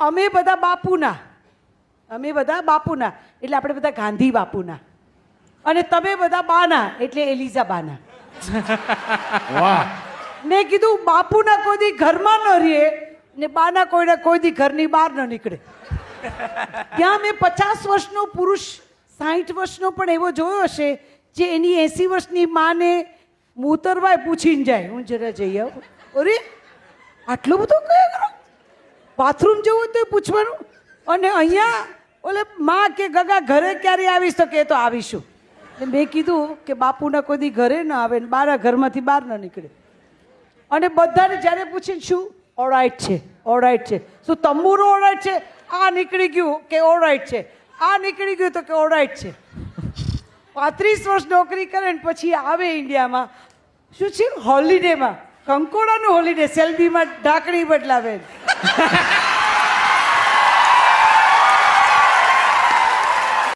અમે બધા બાપુના એટલે આપણે બધા ગાંધી બાપુના અને તમે બધા બાના એટલે એલિઝા બાના. વાહ. મેં કીધું બાપુના કોઈ દી ઘરમાં ન રહે ને બાના કોઈના કોઈ દી ઘરની બહાર ન નીકળે. ત્યાં મેં 50 વર્ષનો પુરુષ 60 વર્ષનો પણ એવો જોયો હશે જે એની 80 વર્ષની માને મૂતરવાય પૂછીને જાય હું જરા જઈ આવું. અરે આટલું બધું કયા કરો બાથરૂમ જવું તો પૂછવાનું. અને અહીંયા ઓલે માં કે ગગા ઘરે ક્યારે આવીશ તો કે તો આવીશું. એટલે મેં કીધું કે બાપુના કોઈ દી ઘરે ન આવે ને બારા ઘરમાંથી બહાર ન નીકળે. અને બધાને જ્યારે પૂછીને શું ઓલરાઈટ છે શું તંબુરો ઓલરાઈટ છે આ નીકળી ગયું કે ઓલરાઈટ છે આ નીકળી ગયું તો કે ઓલરાઈટ છે. 35 વર્ષ નોકરી કરે ને પછી આવે ઇન્ડિયામાં શું છે હોલિડેમાં કંકોડાનું હોલિડે સેલ્બીમાં ઢાંકણી બદલાવે